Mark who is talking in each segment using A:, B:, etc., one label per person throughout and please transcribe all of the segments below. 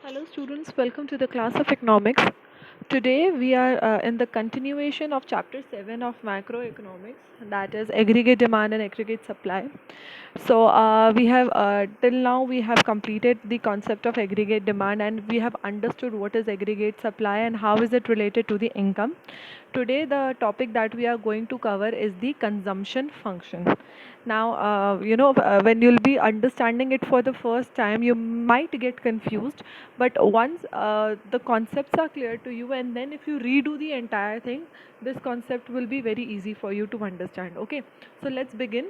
A: Hello students, welcome to the class of economics. Today we are in the continuation of chapter 7 of macroeconomics, that is aggregate demand and aggregate supply. So we have till now we have completed the concept of aggregate demand and we have understood what is aggregate supply and how is it related to the income. Today the topic that we are going to cover is the consumption function. Now when you'll be understanding it for the first time you might get confused, but once the concepts are clear to you and then if you redo the entire thing, this concept will be very easy for you to understand. Okay, so let's begin.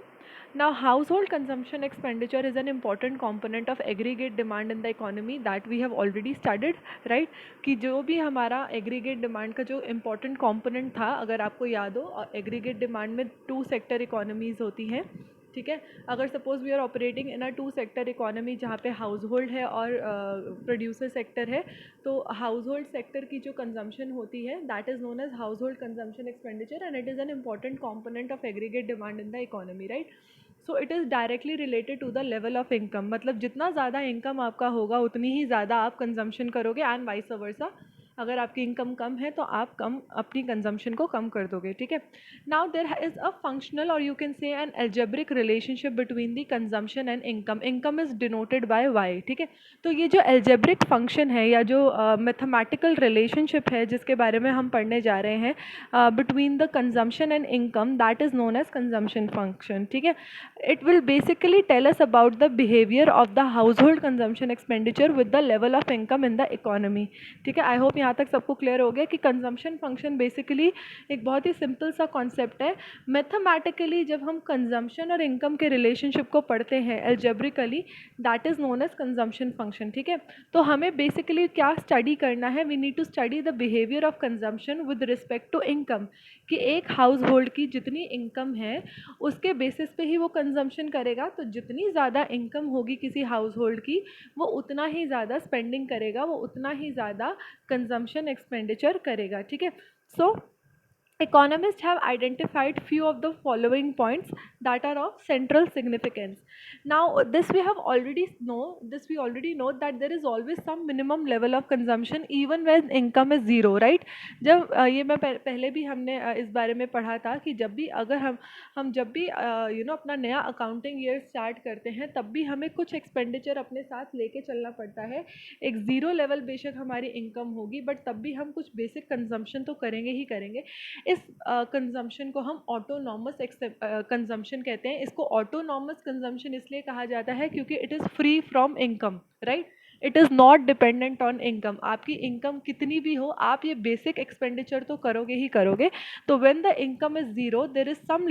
A: Now, household consumption expenditure is an important component of aggregate demand in the economy that we have already studied, right? कि जो भी हमारा aggregate demand का जो important component था, अगर आपको याद हो, aggregate demand में two sector economies होती हैं, ठीक है. अगर suppose we are operating in a two sector economy जहाँ पे हाउस होल्ड है और प्रोड्यूसर सेक्टर है, तो हाउस होल्ड सेक्टर की जो कंजम्पशन होती है that is known as household consumption expenditure and it is an important component of aggregate demand in the economy, right. So it is directly related to the level of income, मतलब जितना ज़्यादा income आपका होगा उतनी ही ज़्यादा आप consumption करोगे and vice वर्सा. अगर आपकी इनकम कम है तो आप कम अपनी कंजम्पशन को कम कर दोगे, ठीक है. Now there is a functional or you can say an algebraic relationship between the consumption and income. Income is denoted by Y, ठीक है. तो ये जो एल्जेब्रिक फंक्शन है या जो मैथमेटिकल रिलेशनशिप है जिसके बारे में हम पढ़ने जा रहे हैं between the consumption and income, that is known as consumption function, ठीक है. It will basically tell us about the behaviour of the household consumption expenditure with the level of income in the economy, ठीक है. I hope यहाँ तक सबको clear हो गया कि कंजम्पशन फंक्शन बेसिकली एक बहुत ही सिंपल सा कॉन्सेप्ट है. मैथमेटिकली जब हम कंजम्पशन और इनकम के रिलेशनशिप को पढ़ते हैं algebraically, that is known as consumption function, ठीक है. तो हमें बेसिकली क्या स्टडी करना है, we need to study the behaviour of consumption with respect to income, कि एक हाउस होल्ड की जितनी इनकम है उसके बेसिस पे ही वो कंजम्पशन करेगा. तो जितनी ज़्यादा इनकम होगी किसी हाउस होल्ड की वो उतना ही ज़्यादा स्पेंडिंग करेगा, वो उतना ही ज़्यादा कंजम्पशन एक्सपेंडिचर करेगा, ठीक है. सो economists have identified few of the following points that are of central significance. Now this we already know that there is always some minimum level of consumption even when income is zero, right. जब ये मैं पहले भी हमने इस बारे में पढ़ा था कि जब भी अगर हम जब भी अपना नया अकाउंटिंग ईयर स्टार्ट करते हैं तब भी हमें कुछ एक्सपेंडिचर अपने साथ लेके चलना पड़ता है. एक ज़ीरो लेवल बेशक हमारी इनकम होगी बट तब भी हम कुछ बेसिक कंजम्पशन तो करेंगे ही करेंगे. इस कंजम्पशन को हम ऑटोनॉमस कंजम्पशन कहते हैं. इसको ऑटोनॉमस कंजम्पशन इसलिए कहा जाता है क्योंकि it is free from income, right. It is not dependent on income. आपकी इनकम कितनी भी हो आप ये बेसिक एक्सपेंडिचर तो करोगे ही करोगे. तो when the income is zero there is some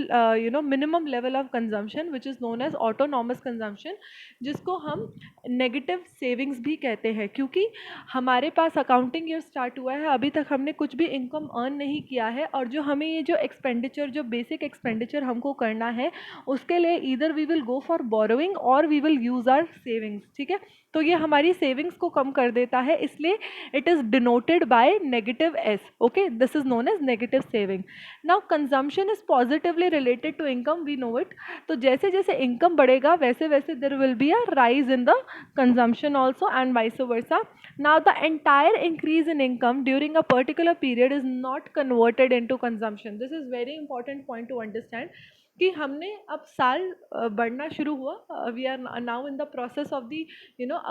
A: minimum level of consumption which is known as autonomous consumption, जिसको हम नेगेटिव सेविंग्स भी कहते हैं. क्योंकि हमारे पास अकाउंटिंग ईयर स्टार्ट हुआ है, अभी तक हमने कुछ भी इनकम अर्न नहीं किया है और जो हमें ये जो एक्सपेंडिचर जो बेसिक एक्सपेंडिचर हमको करना है उसके लिए either we will go for borrowing or we will use our savings, ठीक है. तो ये हमारी सेविंग्स को कम कर देता है, इसलिए it is denoted by negative S. Okay, this is known as negative saving. Now consumption is positively related to income, we know it. तो जैसे जैसे इनकम बढ़ेगा वैसे वैसे there will be a rise in the consumption also and vice versa. Now the entire increase in income during a particular period is not converted into consumption. This is very important point to understand कि हमने अब साल बढ़ना शुरू हुआ. We are now in the process of the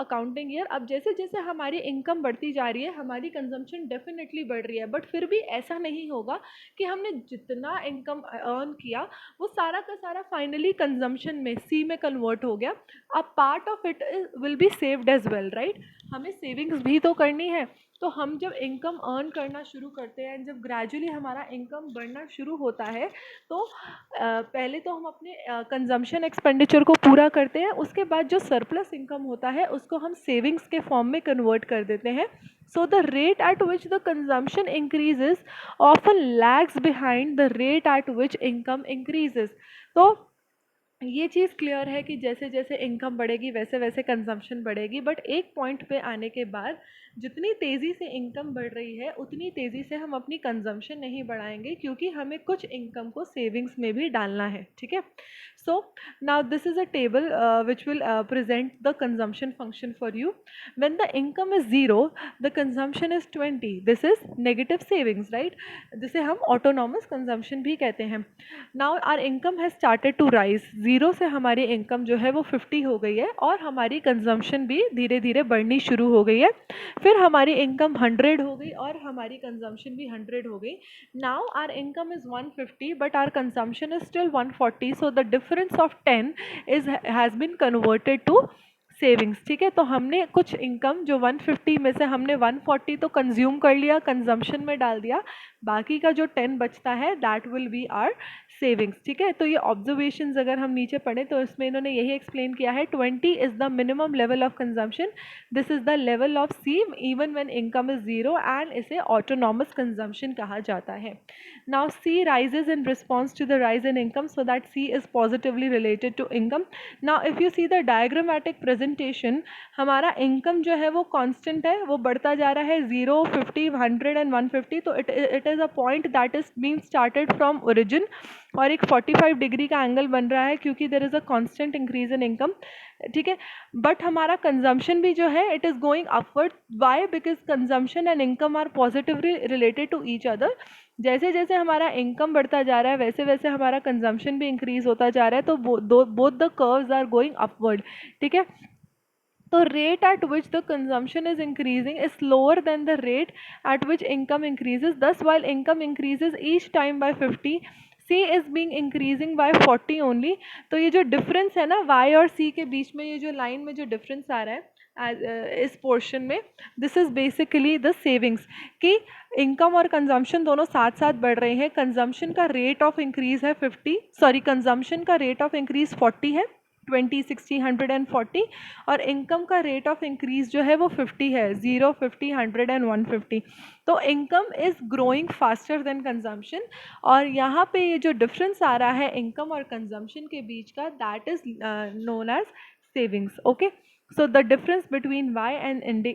A: accounting year. अब जैसे जैसे हमारी इनकम बढ़ती जा रही है हमारी कंजम्पशन डेफिनेटली बढ़ रही है, बट फिर भी ऐसा नहीं होगा कि हमने जितना इनकम अर्न किया वो सारा का सारा फाइनली कंजम्पशन में सी में कन्वर्ट हो गया. A part of it will be saved as well, right. हमें सेविंग्स भी तो करनी है. तो हम जब इनकम अर्न करना शुरू करते हैं, जब ग्रेजुअली हमारा इनकम बढ़ना शुरू होता है तो पहले तो हम अपने कंजम्पशन एक्सपेंडिचर को पूरा करते हैं, उसके बाद जो सरप्लस इनकम होता है उसको हम सेविंग्स के फॉर्म में कन्वर्ट कर देते हैं. So the rate at which the consumption increases often lags behind the rate at which income increases. तो ये चीज़ क्लियर है कि जैसे जैसे इनकम बढ़ेगी वैसे वैसे कंजम्पशन बढ़ेगी, बट एक पॉइंट पे आने के बाद जितनी तेज़ी से इनकम बढ़ रही है उतनी तेज़ी से हम अपनी कंजम्पशन नहीं बढ़ाएंगे क्योंकि हमें कुछ इनकम को सेविंग्स में भी डालना है, ठीक है. So now this is a table which will present the consumption function for you. When the income is 0, the consumption is 20. This is negative savings, right? जिसे हम autonomous consumption भी कहते हैं. Now our income has started to rise. 0 से हमारी income जो है वो 50 हो गई है और हमारी consumption भी धीरे धीरे बढ़नी शुरू हो गई है. फिर हमारी income 100 हो गई और हमारी consumption भी 100 हो गई. Now our income is 150 but our consumption is still 140. So the difference of 10 has been converted to savings. ठीक है, तो हमने कुछ इनकम जो 150 में से हमने 140 तो कंज्यूम कर लिया, कंजम्पशन में डाल दिया, बाकी का जो 10 बचता है that will be our savings. ठीक है, तो ये ऑब्जर्वेशंस अगर हम नीचे पढ़ें तो इसमें इन्होंने यही एक्सप्लेन किया है. 20 is the minimum level of consumption. This is the level of C even when income is 0 and इसे ऑटोनॉमस कंजम्पशन कहा जाता है. Now C rises in response to the rise in income, so that C is positively related to income. Now if you see the diagrammatic presentation, हमारा income जो है वो constant है, वो बढ़ता जा रहा है 0, 50, 100 एंड 150. तो it is a point that is being started from origin और एक 45 डिग्री का एंगल बन रहा है क्योंकि there is a constant increase in income. ठीक है, बट हमारा कंजम्पशन भी जो है it is going upward. Why? Because consumption and income are positively related to each other. जैसे जैसे हमारा इनकम बढ़ता जा रहा है वैसे वैसे हमारा कंजम्पशन भी इंक्रीज होता जा रहा है. तो both the curves are going upward. ठीक है, तो rate at which the consumption is increasing is lower than the rate at which income increases. Thus while income increases each time by 50, C is being increasing by 40 only. तो ये जो difference है ना Y और C के बीच में, ये जो line में जो difference आ रहा है इस पोर्शन में, this is basically the savings. कि इनकम और कंजम्पशन दोनों साथ साथ बढ़ रहे हैं. कंजम्पशन का रेट ऑफ इंक्रीज है 50, सॉरी कंजम्पशन का रेट ऑफ इंक्रीज 40 है, 20, 60, 100 एंड 40. और इनकम का रेट ऑफ इंक्रीज जो है वो 50 है, 0, 50, 100 एंड 150. तो income is growing faster than consumption. और यहाँ पे ये जो डिफरेंस आ रहा है इनकम और कंजम्पशन के बीच का, that is known as savings. Okay, so the difference between y and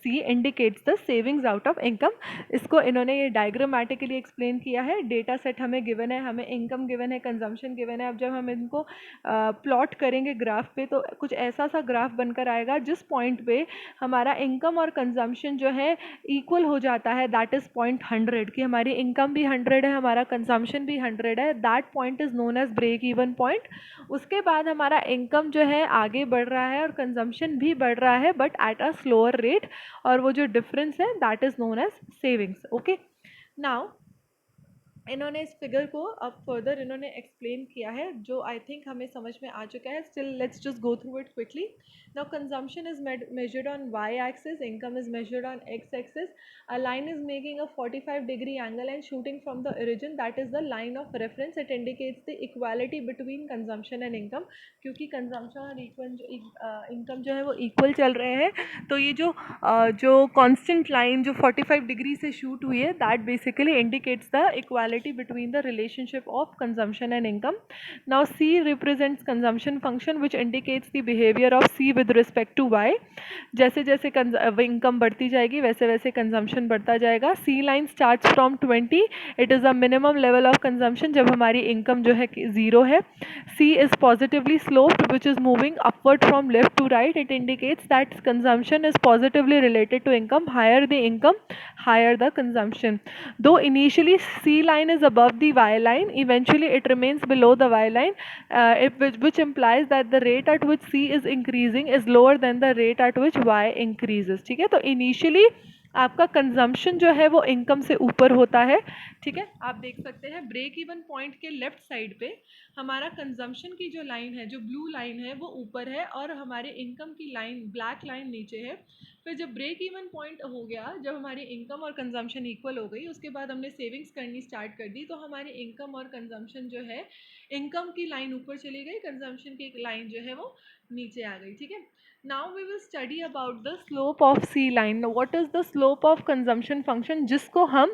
A: c indicates the savings out of income. इसको इन्होंने ये डायग्रामेटिकली एक्सप्लेन किया है. डेटा सेट हमें गिवन है, हमें इनकम गिवन है, कंजम्पशन गिवन है. अब जब हम इनको प्लॉट करेंगे ग्राफ पे तो कुछ ऐसा सा ग्राफ बनकर आएगा जिस पॉइंट पे हमारा इनकम और कंजम्पशन जो है इक्वल हो जाता है. दैट इज़ पॉइंट 100, कि हमारी इनकम भी 100 है, हमारा कंजम्पशन भी 100 है. That point is known as break even point. उसके बाद हमारा इनकम जो है आगे बढ़ रहा है और कंजम्पशन भी बढ़ रहा है but at a slower rate, और वो जो डिफरेंस है that is known as savings. Okay, now इन्होंने इस फिगर को अब फर्दर इन्होंने एक्सप्लेन किया है जो आई थिंक हमें समझ में आ चुका है. Still let's just go through it quickly. Now consumption is measured on y axis, income is measured on x axis. A line is making a 45 degree angle and shooting from the origin, that is the line of reference. It indicates the equality between consumption and income. क्योंकि consumption और income जो है वो equal चल रहे हैं, तो ये जो कांस्टेंट लाइन जो 45 डिग्री से शूट हुई है that basically indicates the equality between the relationship of consumption and income. Now C represents consumption function which indicates the behavior of C with respect to Y. जैसे जैसे income बढ़ती जाएगी वैसे वैसे कंजम्पशन बढ़ता जाएगा. C line starts from 20, it is a minimum level of consumption जब हमारी इनकम जो है 0 है. C is positively sloped which is moving upward from left to right. It indicates that consumption is positively related to income. Higher the income, higher the consumption. Though initially C line is above the y line, eventually it remains below the y line, which implies that the rate at which C is increasing is lower than the rate at which y increases. ठीक है, तो initially आपका consumption जो है वो income से ऊपर होता है. ठीक है, आप देख सकते हैं ब्रेक इवन पॉइंट के लेफ्ट साइड पे हमारा कंजम्पशन की जो लाइन है, जो ब्लू लाइन है, वो ऊपर है और हमारे इनकम की लाइन ब्लैक लाइन नीचे है. फिर जब ब्रेक इवन पॉइंट हो गया, जब हमारी इनकम और कंजम्पशन इक्वल हो गई, उसके बाद हमने सेविंग्स करनी स्टार्ट कर दी, तो हमारी इनकम और कंजम्पशन जो है, इनकम की लाइन ऊपर चली गई, कंजम्पशन की लाइन जो है वो नीचे आ गई. ठीक है, now we will study about the slope of C line. What is the slope of consumption function, जिसको हम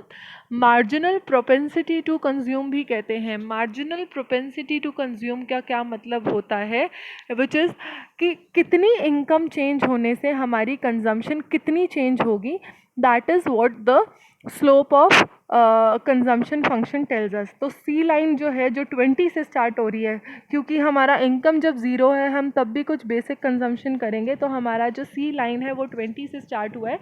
A: मार्जिनल प्रोपेंसिटी टू कंज्यूम भी कहते हैं. मार्जिनल प्रोपेंसिटी टू कंज्यूम का क्या मतलब होता है, विच इज़ कि कितनी इनकम चेंज होने से हमारी कंजम्पशन कितनी चेंज होगी. That is what the slope of consumption function tells us. तो सी लाइन जो है जो 20 से स्टार्ट हो रही है, क्योंकि हमारा इनकम जब ज़ीरो है हम तब भी कुछ बेसिक कंजम्पशन करेंगे, तो हमारा जो सी लाइन है वो 20 से स्टार्ट हुआ है।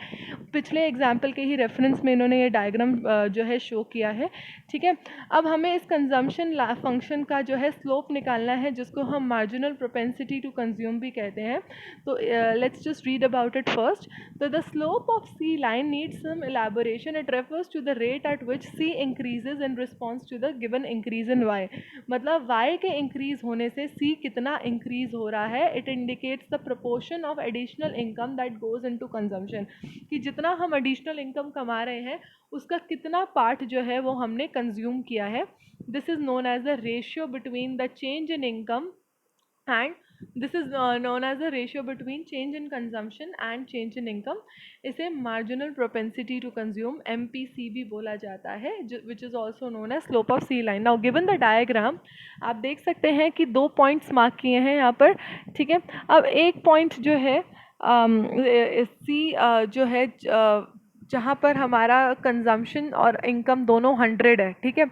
A: पिछले एग्जाम्पल के ही रेफरेंस में इन्होंने ये डायग्राम जो है शो किया है, ठीक है। अब हमें इस कंजम्पशन फंक्शन का जो है स्लोप निकालना है, जिसको हम मार्जिनल प्रोपेंसिटी टू कंज्यूम भी कहते हैं। तो let's just read about it first. So the slope of C line needs some elaboration. It refers to the rate at which C increases in response to the given increase in Y. मतलब Y के increase होने से C कितना increase हो रहा है. It indicates the proportion of additional income that goes into consumption. कि जितना हम additional income कमा रहे हैं उसका कितना part जो है वो हमने consume किया है. This is known as the ratio between the change in income and this is known as the ratio between change in consumption and change in income. इसे marginal propensity to consume MPC भी बोला जाता है, which is also known as slope of C line. Now given the diagram आप देख सकते हैं कि 2 पॉइंट्स मार्क किए हैं यहाँ पर, ठीक है। अब एक पॉइंट जो है C जो है जहाँ पर हमारा कंजम्पशन और इनकम दोनों 100 है, ठीक है।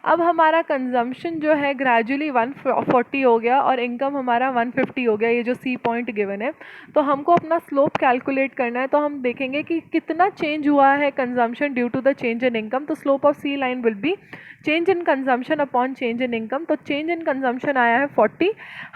A: अब हमारा कंजम्पशन जो है ग्रेजुअली 140 हो गया और इनकम हमारा 150 हो गया, ये जो सी पॉइंट गिवन है। तो हमको अपना स्लोप कैलकुलेट करना है, तो हम देखेंगे कि कितना चेंज हुआ है consumption due to the change in income. तो slope of C line will be change in consumption upon change in income. तो चेंज इन कंजम्पशन आया है 40,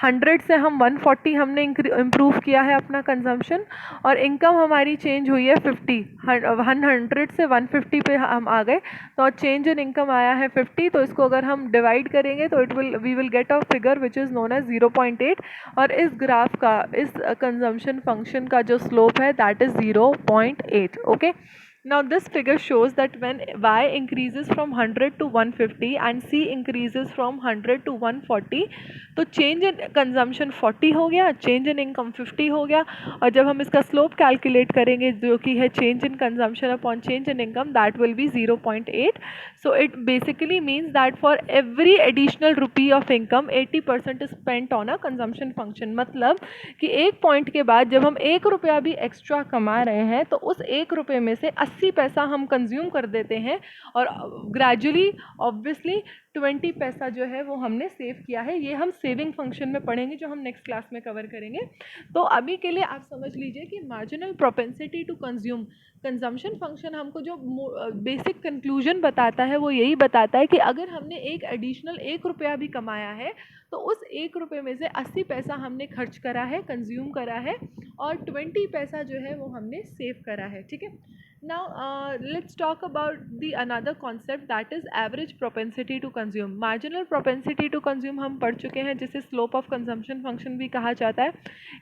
A: 100 से हम 140 हमने इम्प्रूव किया है अपना कंजम्पशन, और इनकम हमारी चेंज हुई है 50, 100 से 150 पे हम आ गए, तो चेंज इन इनकम आया है 50। तो इसको अगर हम डिवाइड करेंगे तो we will get a figure which is known as 0.8, और इस ग्राफ का, इस कंजम्पशन फंक्शन का जो स्लोप है that is 0.8, okay. Now this figure shows that when Y increases from 100 to 150 and C increases from 100 to 140, तो change in consumption 40 हो गया, चेंज इन इनकम 50 हो गया, और जब हम इसका स्लोप कैलकुलेट करेंगे जो कि है change in consumption upon change in income, that will B 0.8. So it basically means that for every additional rupee of income 80% is spent on a consumption function. मतलब कि एक पॉइंट के बाद जब हम 1 रुपया भी एक्स्ट्रा कमा रहे हैं तो उस 1 रुपये में से 80 पैसा हम कंज्यूम कर देते हैं, और ग्रेजुअली ऑब्वियसली 20 पैसा जो है वो हमने सेव किया है। ये हम सेविंग फंक्शन में पढ़ेंगे जो हम नेक्स्ट क्लास में कवर करेंगे। तो अभी के लिए आप समझ लीजिए कि marginal propensity to consume consumption function हमको जो बेसिक कंक्लूजन बताता है वो यही बताता है कि अगर हमने एक एडिशनल 1 रुपया भी कमाया है तो उस 1 रुपये में से 80 पैसा हमने खर्च करा है, कंज्यूम करा है, और 20 पैसा जो है वो हमने सेव करा है, ठीक है। Now let's talk about the another concept, that is average propensity to consume. Marginal propensity to consume हम पढ़ चुके हैं, जिसे slope of consumption function भी कहा जाता है।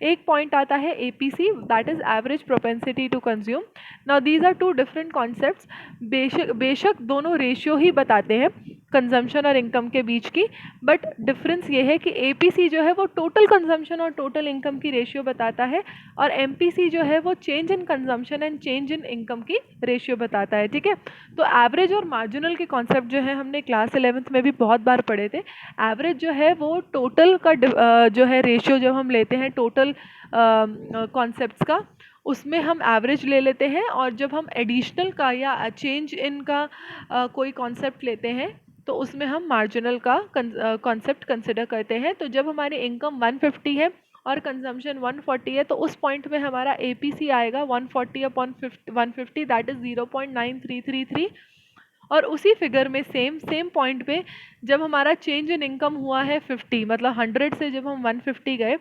A: एक point आता है APC, that is average propensity to consume. Now these are two different concepts. बेशक दोनों रेशियो ही बताते हैं कंजम्पशन और इनकम के बीच की, बट डिफरेंस ये है कि APC जो है वो टोटल कंजम्पशन और टोटल इनकम की रेशियो बताता है, और MPC जो है वो change in consumption and change in income की रेशियो बताता है, ठीक है। तो एवरेज और मार्जिनल के कॉन्सेप्ट जो है हमने क्लास 11th में भी बहुत बार पढ़े थे। एवरेज जो है वो टोटल का जो है रेशियो जब हम लेते हैं टोटल कॉन्सेप्ट्स का, उसमें हम एवरेज ले लेते हैं, और जब हम एडिशनल का या चेंज इन का कोई कॉन्सेप्ट लेते हैं तो उसमें हम मार्जिनल का कॉन्सेप्ट कंसिडर करते हैं। तो जब हमारी इनकम 150 है और कंजम्पशन 140 है तो उस पॉइंट में हमारा APC आएगा 140 अपॉन 150, दैट इज़ 0.9333। और उसी फिगर में सेम पॉइंट पे जब हमारा चेंज इन इनकम हुआ है 50, मतलब 100 से जब हम 150 गए,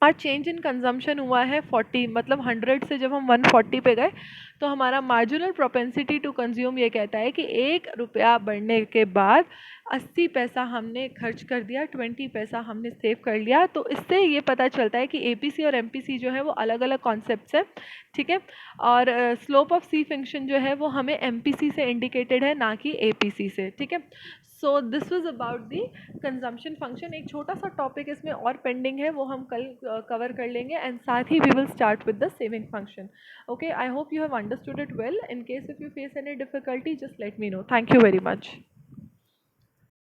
A: और चेंज इन कंजम्पशन हुआ है 40, मतलब 100 से जब हम 140 पे गए, तो हमारा मार्जिनल प्रोपेंसिटी टू कंज्यूम ये कहता है कि 1 रुपया बढ़ने के बाद 80 पैसा हमने खर्च कर दिया, 20 पैसा हमने सेव कर लिया। तो इससे ये पता चलता है कि APC और MPC जो है वो अलग अलग कॉन्सेप्ट्स हैं, ठीक है। और स्लोप ऑफ सी फंक्शन जो है वो हमें MPC से इंडिकेटेड है, ना कि APC से, ठीक है। So this was about the consumption function. एक छोटा सा टॉपिक इसमें और पेंडिंग है, वो हम कल कवर कर लेंगे, एंड साथ ही we will start with the saving function. Okay, I hope you have understood it well. In case if you face any difficulty, just let me know. Thank you very much.